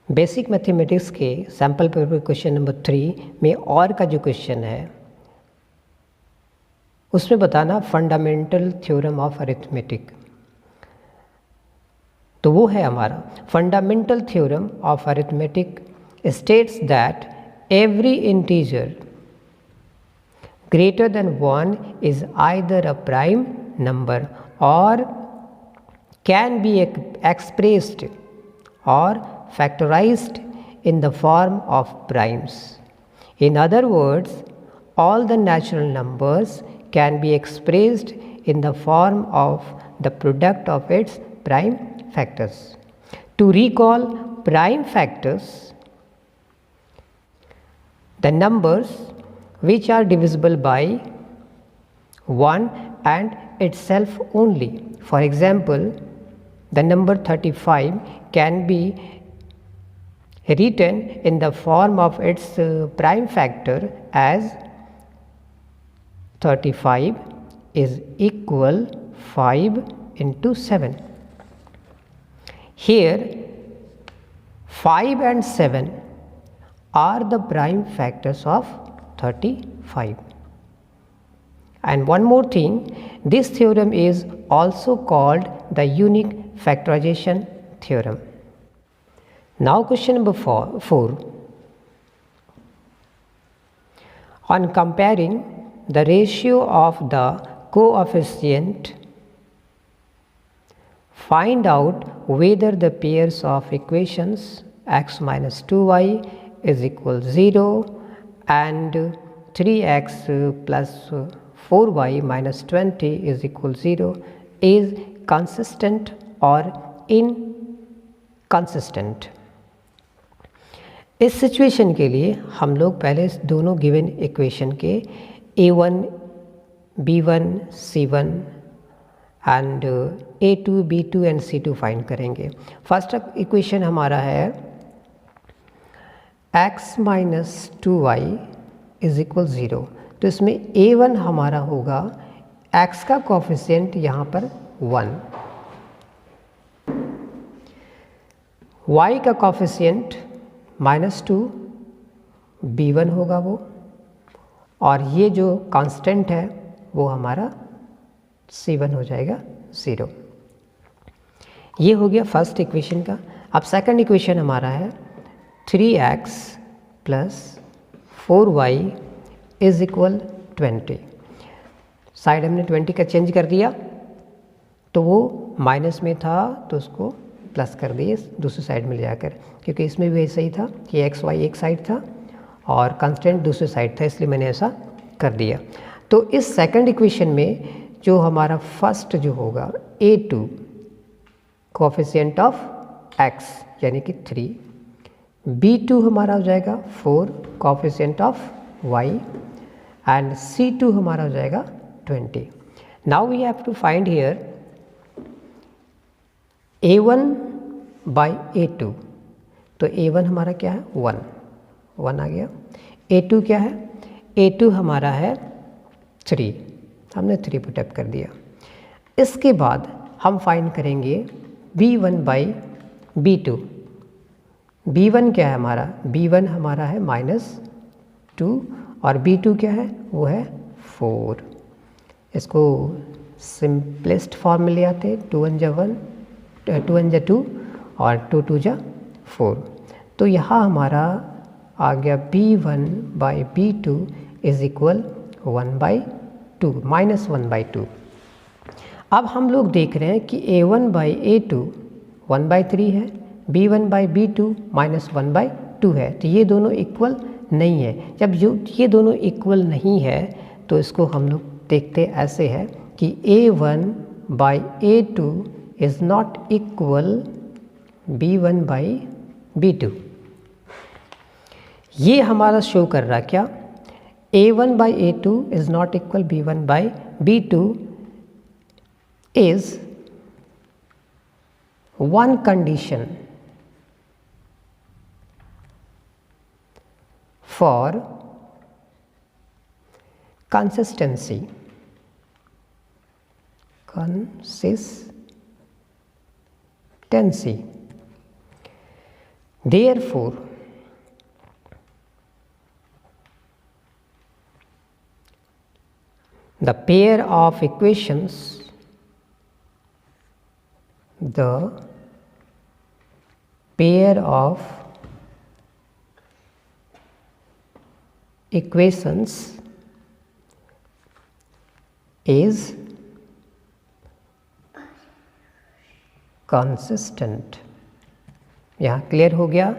Basic mathematics के sample paper question number 3 में और का जो क्वेश्चन है उसमें बताना फंडामेंटल थ्योरम ऑफ अरिथमेटिक। तो वो है हमारा fundamental theorem of arithmetic states that every integer greater than 1 is either a prime number or can be expressed or factorized in the form of primes. In other words, all the natural numbers can be expressed in the form of the product of its prime factors. To recall prime factors, the numbers which are divisible by 1 and itself only. For example, the number 35 can be written in the form of its prime factor as 35 is equal 5 into 7. Here 5 and 7 are the prime factors of 35. And one more thing, this theorem is also called the unique factorization theorem. Now question number 4. On comparing the ratio of the coefficient, find out whether the pairs of equations x minus 2y is equal 0 and 3x plus 4y minus 20 is equal 0 is consistent or inconsistent. इस situation के लिए हम लोग पहले दोनों given equation के a1, b1, c1 and a2, b2 and c2 find करेंगे। First equation हमारा है x minus 2y is equal 0। तो इसमें a1 हमारा होगा x का कोफिशिएंट यहाँ पर 1, y का कोफिशिएंट -2, b1 होगा वो, और ये जो कांस्टेंट है वो हमारा c1 हो जाएगा 0। ये हो गया फर्स्ट इक्वेशन का। अब सेकंड इक्वेशन हमारा है 3x plus 4y is equal 20। Side हमने 20 का चेंज कर दिया, तो वो माइनस में था तो उसको प्लस कर दिए दूसरी साइड में ले जाकर, क्योंकि इसमें भी ऐसा ही था कि एक्स वाई एक साइड था और कांस्टेंट दूसरी साइड था, इसलिए मैंने ऐसा कर दिया। तो इस सेकंड इक्वेशन में जो हमारा फर्स्ट जो होगा a2 कोफिशिएंट ऑफ x यानी कि 3, b2 हमारा हो जाएगा 4 coefficient of y and c2 हमारा हो जाएगा 20। Now we have to find here a1 by a2। तो a1 हमारा क्या है 1 आ गया। a2 क्या है, a2 हमारा है 3, हमने 3 पुटअप कर दिया। इसके बाद हम फाइंड करेंगे b1 बाई b2। b1 क्या है हमारा, b1 हमारा है -2 और b2 क्या है, वो है 4। इसको सिंपलेस्ट फॉर्म में ले आते, 2 1 जा 1, 2 1 जा 2 और 2 2 जा 4। तो यहाँ हमारा आ गया b1 by b2 is equal 1 by 2 -1 by 2। अब हम लोग देख रहे हैं कि a1 बाई a2 1 बाई 3 है, b1 बाई b2 -1 बाई 2 है। तो ये दोनों इक्वल नहीं है। जब ये दोनों इक्वल नहीं है तो इसको हम लोग देखते ऐसे है कि a1 by a2 is not equal b1 by b2। ये हमारा शो कर रहा क्या, a1 by a2 is not equal b1 by b2 is one condition for consistency Therefore, the pair of equations is consistent। यहाँ clear हो गया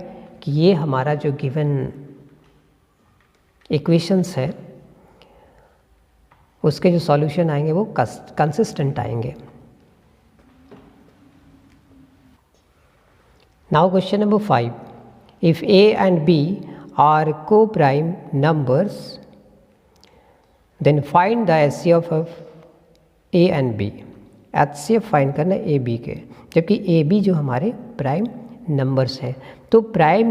कि ये हमारा जो गिवन इक्वेशंस है उसके जो सॉल्यूशन आएंगे वो कंसिस्टेंट आएंगे। Now question number 5, if a and b are co-prime numbers then find the HCF of a and b। HCF find करना है a b के, जबकि a b जो हमारे प्राइम नंबर्स हैं। तो को प्राइम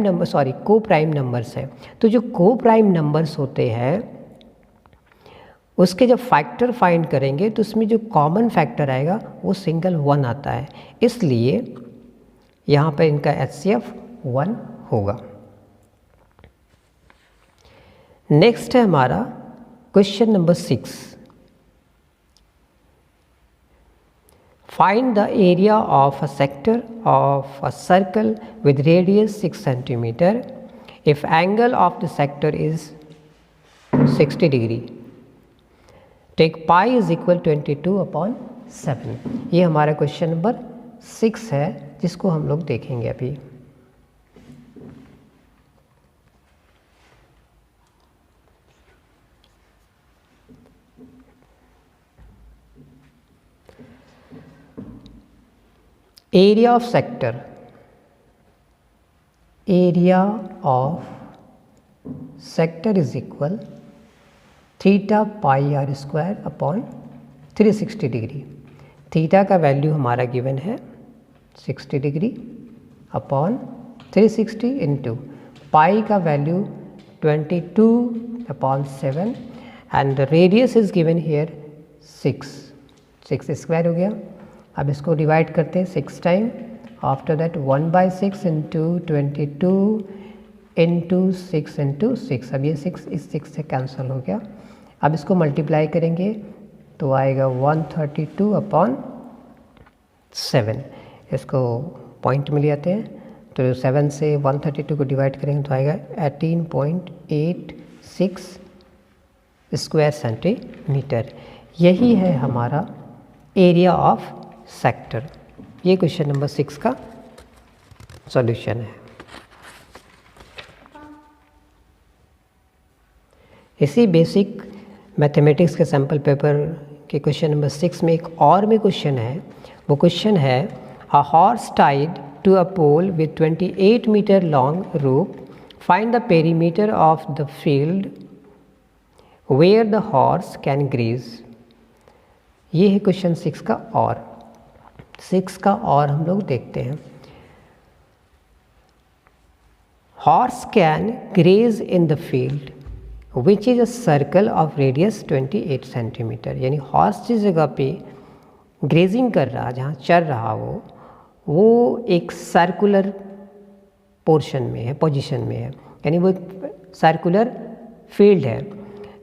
नंबर्स है, तो जो को प्राइम नंबर्स होते हैं उसके जब फैक्टर फाइंड करेंगे तो उसमें जो कॉमन फैक्टर आएगा वो सिंगल 1 आता है, इसलिए यहाँ पर इनका HCF 1 होगा। नेक्स्ट है हमारा question number 6, find the area of a sector of a circle with radius 6 centimetre if angle of the sector is 60 degree, take pi is equal 22/7। ये हमारा क्वेश्चन नंबर 6 है जिसको हम लोग देखेंगे अभी। Area of sector, is equal theta pi r square upon 360 degree. Theta का value हमारा गिवन है 60 डिग्री अपॉन 360 इंटू पाई का value 22/7 and the radius is given here 6 square हो गया। अब इसको डिवाइड करते हैं 6 time, after that 1/6 into 22 into 6 into 6। अब ये 6 इस 6 से कैंसिल हो गया। अब इसको मल्टीप्लाई करेंगे तो आएगा 132/7। इसको पॉइंट में ले आते हैं तो 7 से 132 को डिवाइड करेंगे तो आएगा 18.86 स्क्वायर सेंटीमीटर। यही है हमारा एरिया ऑफ सेक्टर। ये क्वेश्चन नंबर 6 का सॉल्यूशन है। इसी बेसिक मैथमेटिक्स के सैम्पल पेपर के क्वेश्चन नंबर 6 में एक और में क्वेश्चन है। वो क्वेश्चन है a horse tied to a pole with 28 metre long rope, find the perimeter of the field where the horse can graze. ये है क्वेश्चन 6 का और। 6 का और हम लोग देखते हैं। Horse can graze in the field which is a circle of radius 28 centimetre. यानी हॉर्स जिस जगह पे ग्रेजिंग कर रहा, जहाँ चल रहा वो एक सर्कुलर पोर्शन में है, पोजीशन में है, यानी वो एक सर्कुलर फील्ड है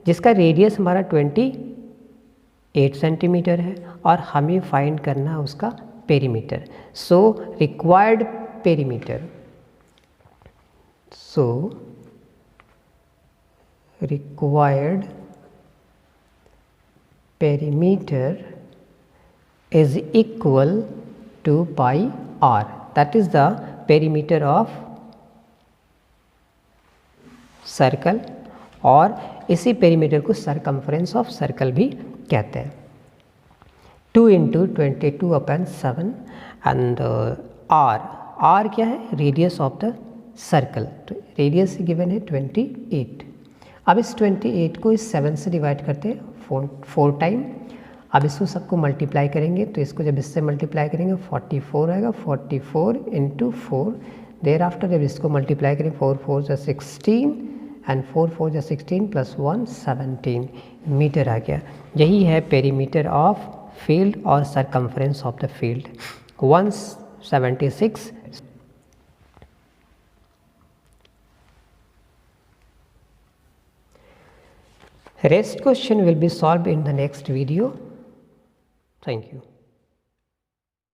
जिसका रेडियस हमारा 28 सेंटीमीटर है और हमें फाइंड करना है उसका perimeter. So required perimeter, required perimeter is equal to pi r, that is the perimeter of circle, और इसी पेरीमीटर को सरकमफ्रेंस ऑफ सर्कल भी कहते हैं। 2 × 22/7 एंड r क्या है? Radius of the circle. तो रेडियस गिवन है 28। अब इस 28 को इस 7 से डिवाइड करते हैं 4 टाइम। अब इसको सबको मल्टीप्लाई करेंगे तो इसको जब इससे मल्टीप्लाई करेंगे 44 आएगा। 44 × 4। देर आफ्टर जब इसको मल्टीप्लाई करेंगे 4 4 = 16 एंड 4 4 = 16 + 1 17 मीटर आ गया। यही है पेरीमीटर ऑफ फील्ड और circumference of the field 176 Rest question will be solved in the next video. Thank you.